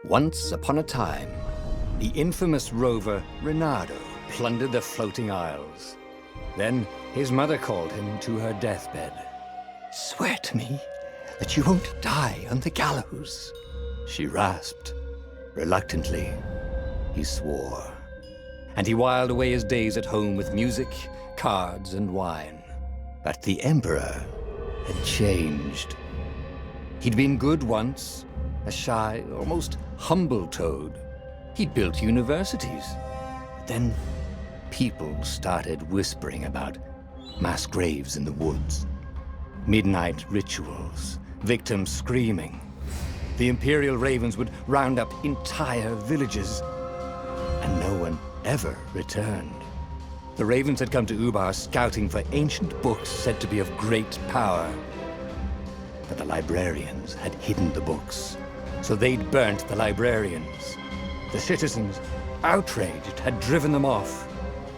Once upon a time, the infamous rover Reynardo plundered the floating isles. Then his mother called him to her deathbed. "Swear to me that you won't die on the gallows," she rasped. Reluctantly, he swore. And he whiled away his days at home with music, cards, and wine. But the Emperor had changed. He'd been good once, a shy, almost humble toad. He'd built universities. But then people started whispering about mass graves in the woods, midnight rituals, victims screaming. The Imperial Ravens would round up entire villages, and no one ever returned. The Ravens had come to Ubar scouting for ancient books said to be of great power. But the librarians had hidden the books, so they'd burnt the librarians. The citizens, outraged, had driven them off.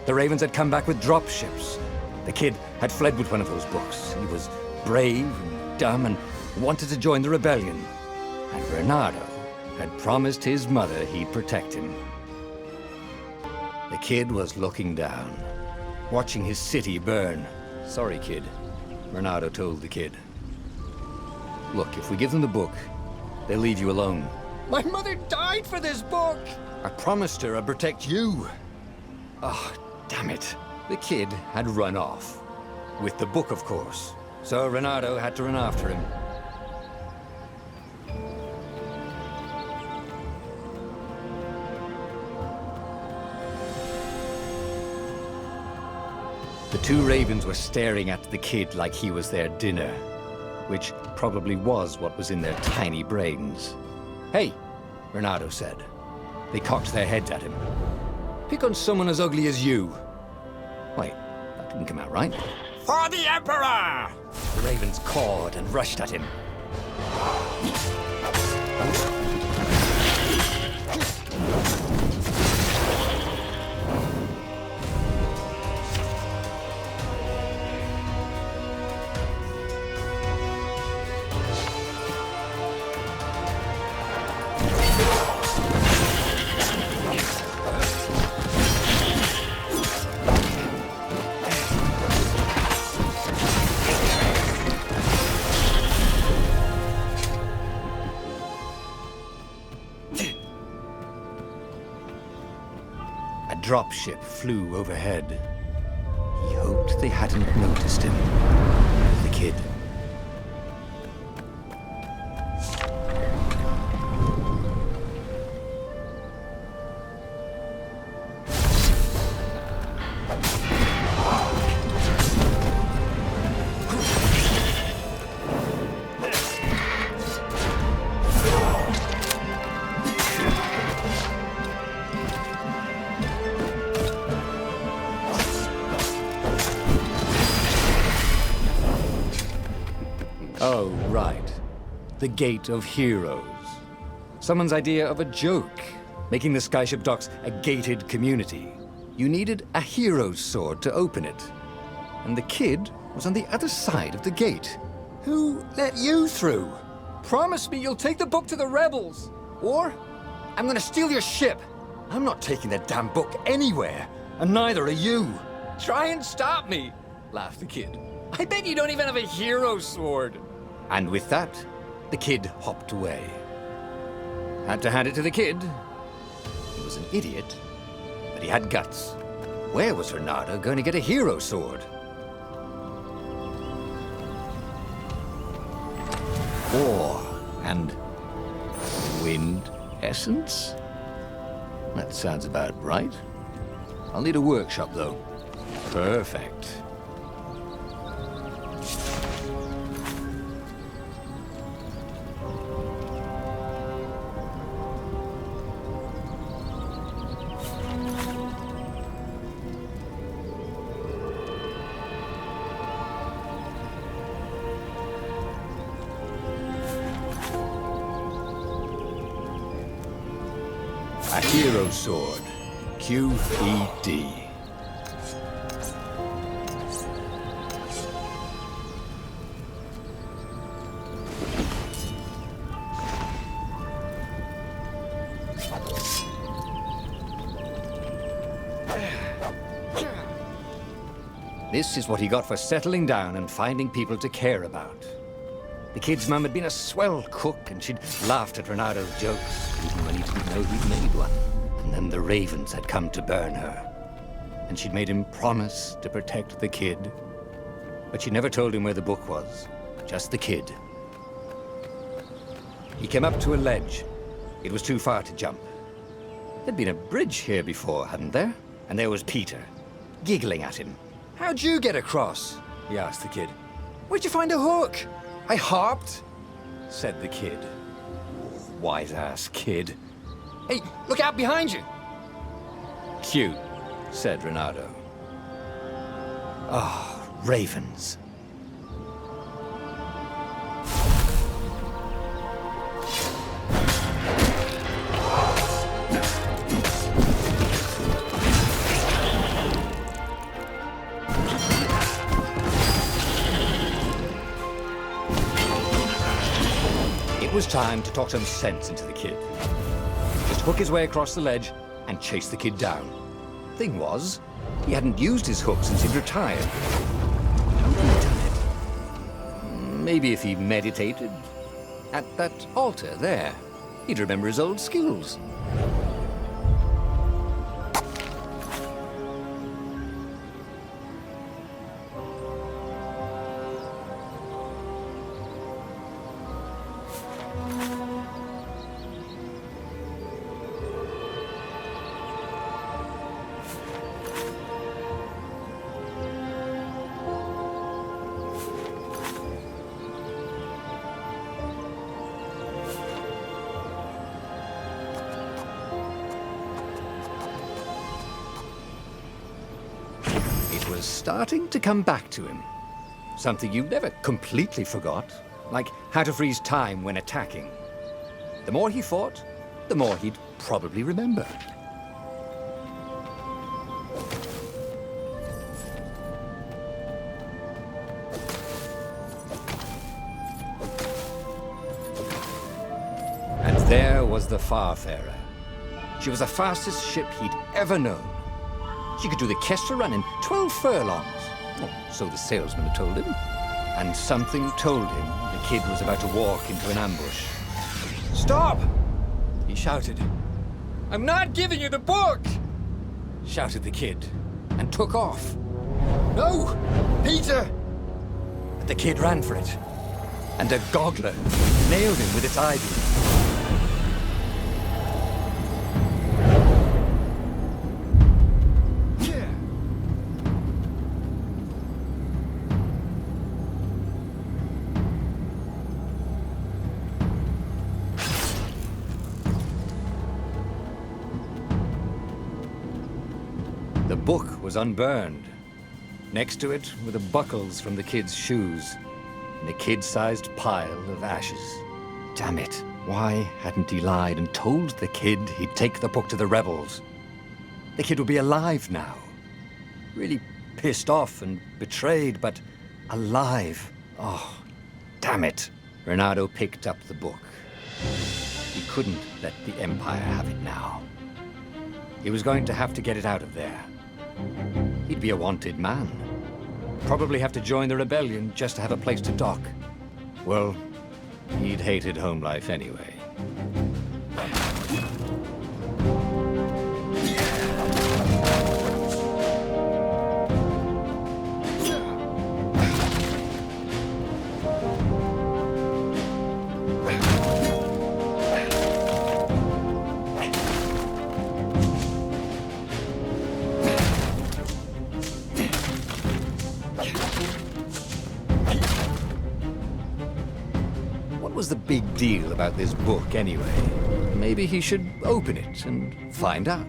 The Ravens had come back with dropships. The kid had fled with one of those books. He was brave and dumb and wanted to join the rebellion. And Reynardo had promised his mother he'd protect him. The kid was looking down, watching his city burn. "Sorry, kid," Reynardo told the kid. "Look, if we give them the book, they'll leave you alone." "My mother died for this book!" "I promised her I'd protect you." Oh, damn it. The kid had run off. With the book, of course. So Reynardo had to run after him. The two Ravens were staring at the kid like he was their dinner, which probably was what was in their tiny brains. "Hey," Reynardo said. They cocked their heads at him. "Pick on someone as ugly as you." Wait, that didn't come out right. For the Emperor! The Ravens cawed and rushed at him. A dropship flew overhead. He hoped they hadn't noticed him. The kid. Oh, right. The Gate of Heroes. Someone's idea of a joke, making the Skyship Docks a gated community. You needed a hero's sword to open it. And the kid was on the other side of the gate. Who let you through? Promise me you'll take the book to the rebels, or I'm gonna steal your ship. I'm not taking that damn book anywhere, and neither are you. Try and stop me, laughed the kid. I bet you don't even have a hero's sword. And with that, the kid hopped away. Had to hand it to the kid. He was an idiot, but he had guts. Where was Reynardo going to get a hero sword? Ore and wind essence? That sounds about right. I'll need a workshop, though. Perfect. A hero sword. QED. This is what he got for settling down and finding people to care about. The kid's mum had been a swell cook, and she'd laughed at Renado's jokes, even when he didn't know he'd made one. And then the ravens had come to burn her. And she'd made him promise to protect the kid. But she never told him where the book was, just the kid. He came up to a ledge. It was too far to jump. There'd been a bridge here before, hadn't there? And there was Peter, giggling at him. "How'd you get across?" he asked the kid. "Where'd you find a hook?" "I hopped," said the kid. Wise-ass kid. "Hey, look out behind you!" "Cute," said Renado. Ah, ravens. It was time to talk some sense into the kid. Just hook his way across the ledge and chase the kid down. Thing was, he hadn't used his hook since he'd retired. How had he done it? Maybe if he meditated at that altar there, he'd remember his old skills. Was starting to come back to him. Something you never completely forgot, like how to freeze time when attacking. The more he fought, the more he'd probably remember. And there was the Farfarer. She was the fastest ship he'd ever known. She could do the Kestra run in 12 furlongs. Oh, so the salesman had told him. And something told him the kid was about to walk into an ambush. "Stop!" he shouted. "I'm not giving you the book!" shouted the kid, and took off. "No! Peter!" But the kid ran for it, and a goggler nailed him with its ivy. The book was unburned. Next to it were the buckles from the kid's shoes, and a kid-sized pile of ashes. Damn it, why hadn't he lied and told the kid he'd take the book to the rebels? The kid would be alive now. Really pissed off and betrayed, but alive. Oh, damn it. Renado picked up the book. He couldn't let the Empire have it now. He was going to have to get it out of there. He'd be a wanted man. Probably have to join the rebellion just to have a place to dock. Well, he'd hated home life anyway. What was the big deal about this book, anyway? Maybe he should open it and find out.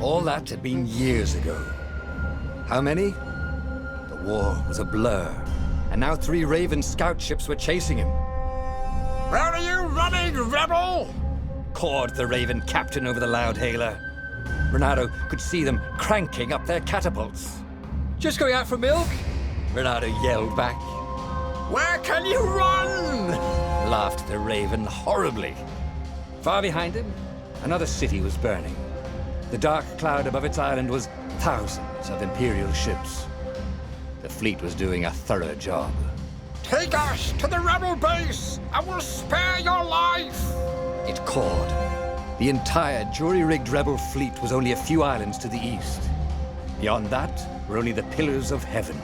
All that had been years ago. How many? The war was a blur, and now 3 Raven scout ships were chasing him. Where are you running, rebel? Cawed the Raven captain over the loud hailer. Renado could see them cranking up their catapults. "Just going out for milk?" Renado yelled back. Where can you run? Laughed the Raven horribly. Far behind him, another city was burning. The dark cloud above its island was thousands of Imperial ships. The fleet was doing a thorough job. Take us to the rebel base! I will spare your life! It called. The entire jury-rigged rebel fleet was only a few islands to the east. Beyond that were only the pillars of heaven.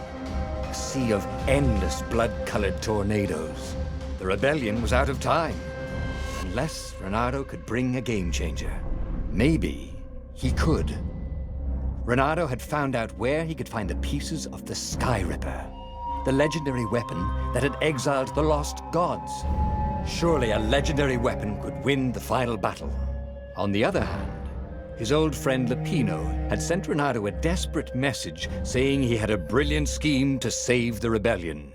A sea of endless blood-colored tornadoes. The rebellion was out of time. Unless Reynardo could bring a game-changer. Maybe he could. Reynardo had found out where he could find the pieces of the Sky Ripper, the legendary weapon that had exiled the lost gods. Surely a legendary weapon could win the final battle. On the other hand, his old friend Lapino had sent Reynardo a desperate message saying he had a brilliant scheme to save the rebellion.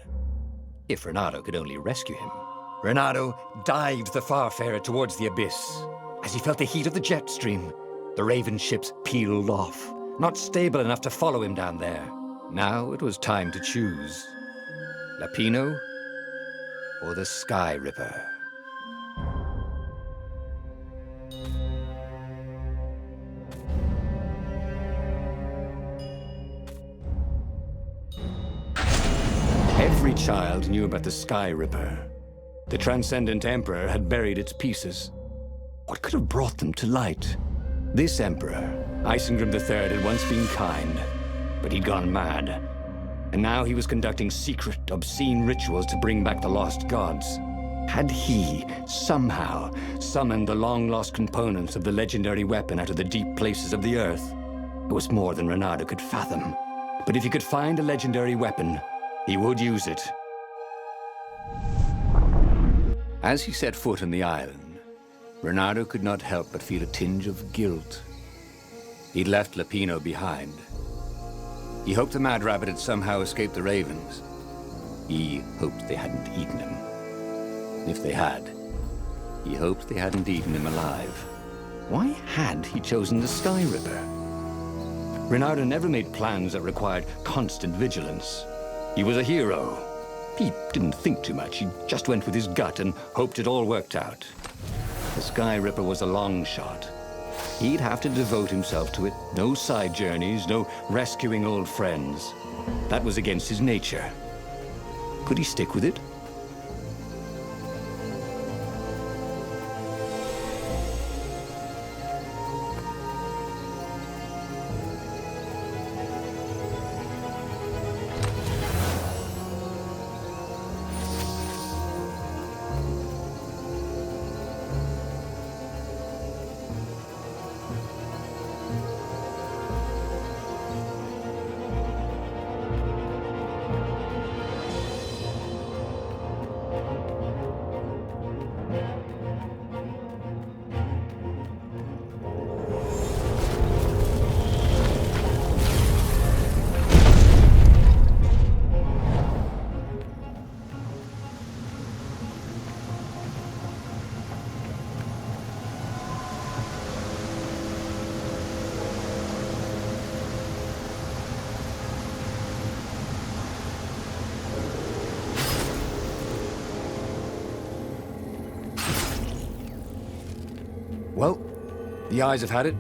If Reynardo could only rescue him. Reynardo dived the Farfarer towards the abyss. As he felt the heat of the jet stream, the Raven ships peeled off, not stable enough to follow him down there. Now it was time to choose. Lapino or the Sky Ripper? Every child knew about the Sky Ripper. The Transcendent Emperor had buried its pieces. What could have brought them to light? This Emperor, Isengrim III, had once been kind, but he'd gone mad. And now he was conducting secret, obscene rituals to bring back the lost gods. Had he, somehow, summoned the long-lost components of the legendary weapon out of the deep places of the earth? It was more than Reynardo could fathom. But if he could find a legendary weapon, he would use it. As he set foot on the island, Reynardo could not help but feel a tinge of guilt. He'd left Lapino behind. He hoped the Mad Rabbit had somehow escaped the Ravens. He hoped they hadn't eaten him. If they had, he hoped they hadn't eaten him alive. Why had he chosen the Sky Ripper? Reynardo never made plans that required constant vigilance. He was a hero. He didn't think too much. He just went with his gut and hoped it all worked out. The Sky Ripper was a long shot. He'd have to devote himself to it. No side journeys, no rescuing old friends. That was against his nature. Could he stick with it? Well, the eyes have had it.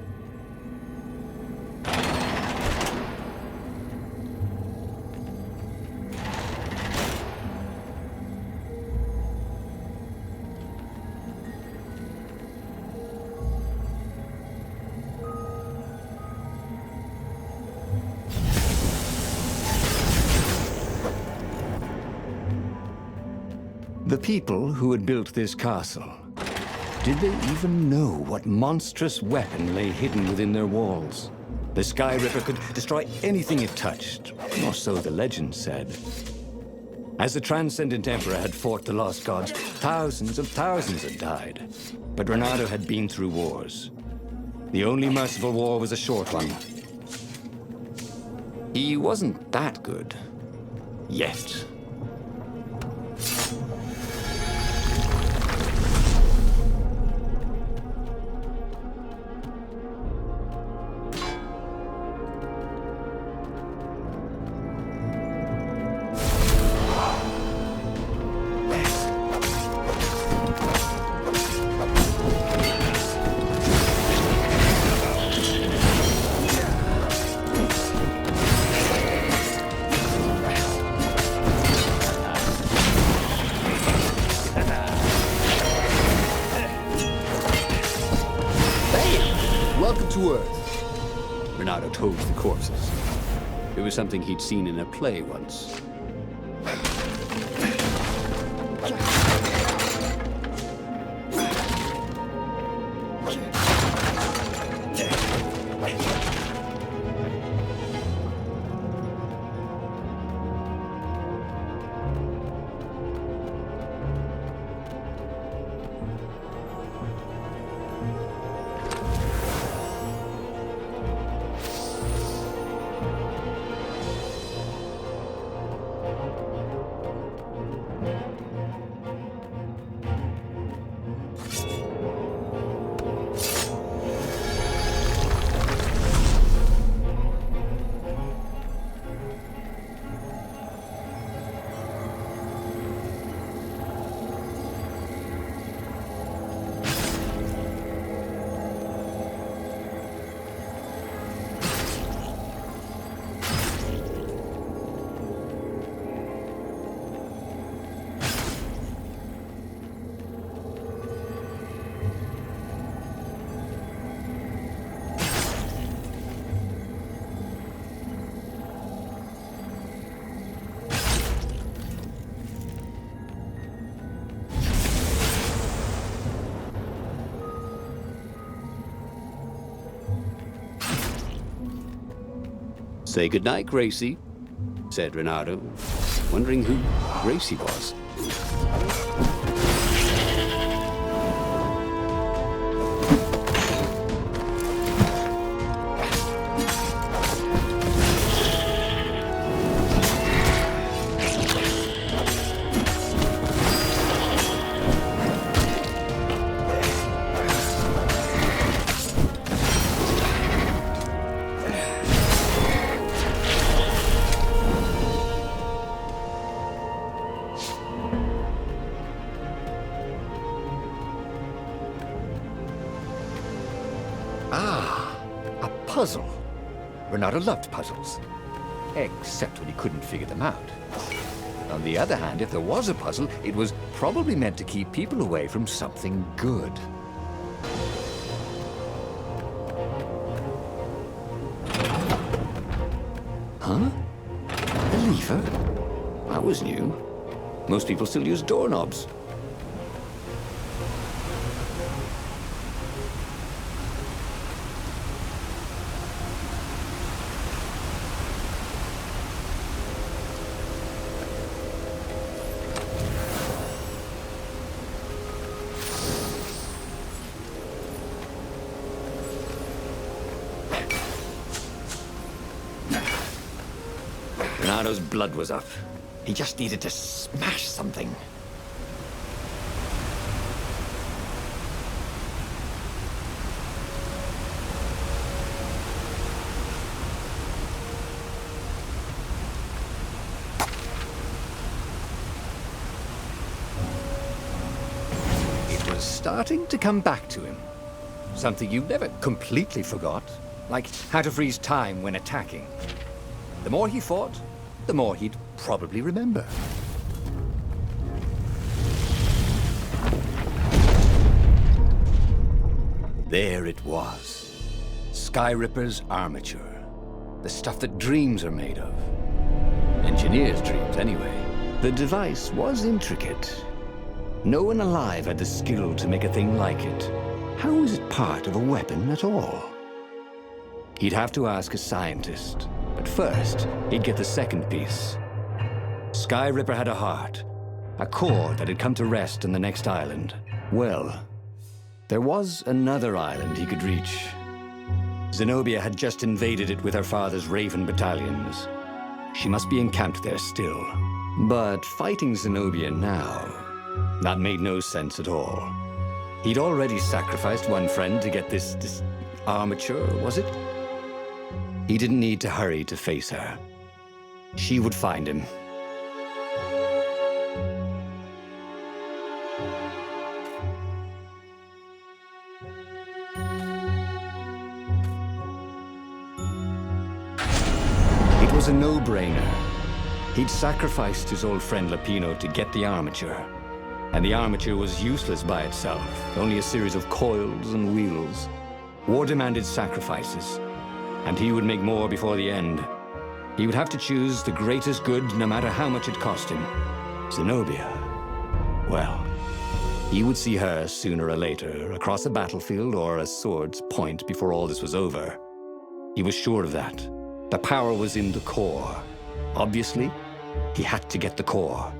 The people who had built this castle, did they even know what monstrous weapon lay hidden within their walls? The Sky Ripper could destroy anything it touched, or so the legend said. As the Transcendent Emperor had fought the lost gods, thousands had died. But Reynardo had been through wars. The only merciful war was a short one. He wasn't that good. Yet. to Earth. Renato toes the corpses. It was something he'd seen in a play once. Say goodnight, Gracie, said Renato, wondering who Gracie was. A puzzle. Renato loved puzzles, except when he couldn't figure them out. On the other hand, if there was a puzzle, it was probably meant to keep people away from something good. Huh? A lever? That was new. Most people still use doorknobs. Renato's blood was up. He just needed to smash something. It was starting to come back to him. Something you never completely forgot, like how to freeze time when attacking. The more he fought, the more he'd probably remember. There it was. Sky Ripper's armature. The stuff that dreams are made of. Engineers' dreams, anyway. The device was intricate. No one alive had the skill to make a thing like it. How was it part of a weapon at all? He'd have to ask a scientist. But first, he'd get the second piece. Sky Ripper had a heart, a core that had come to rest on the next island. Well, there was another island he could reach. Zenobia had just invaded it with her father's Raven battalions. She must be encamped there still. But fighting Zenobia now, that made no sense at all. He'd already sacrificed one friend to get this armature, was it? He didn't need to hurry to face her. She would find him. It was a no-brainer. He'd sacrificed his old friend Lapino to get the armature. And the armature was useless by itself, only a series of coils and wheels. War demanded sacrifices, and he would make more before the end. He would have to choose the greatest good, no matter how much it cost him. Zenobia. Well, he would see her sooner or later, across a battlefield or a sword's point before all this was over. He was sure of that. The power was in the core. Obviously, he had to get the core.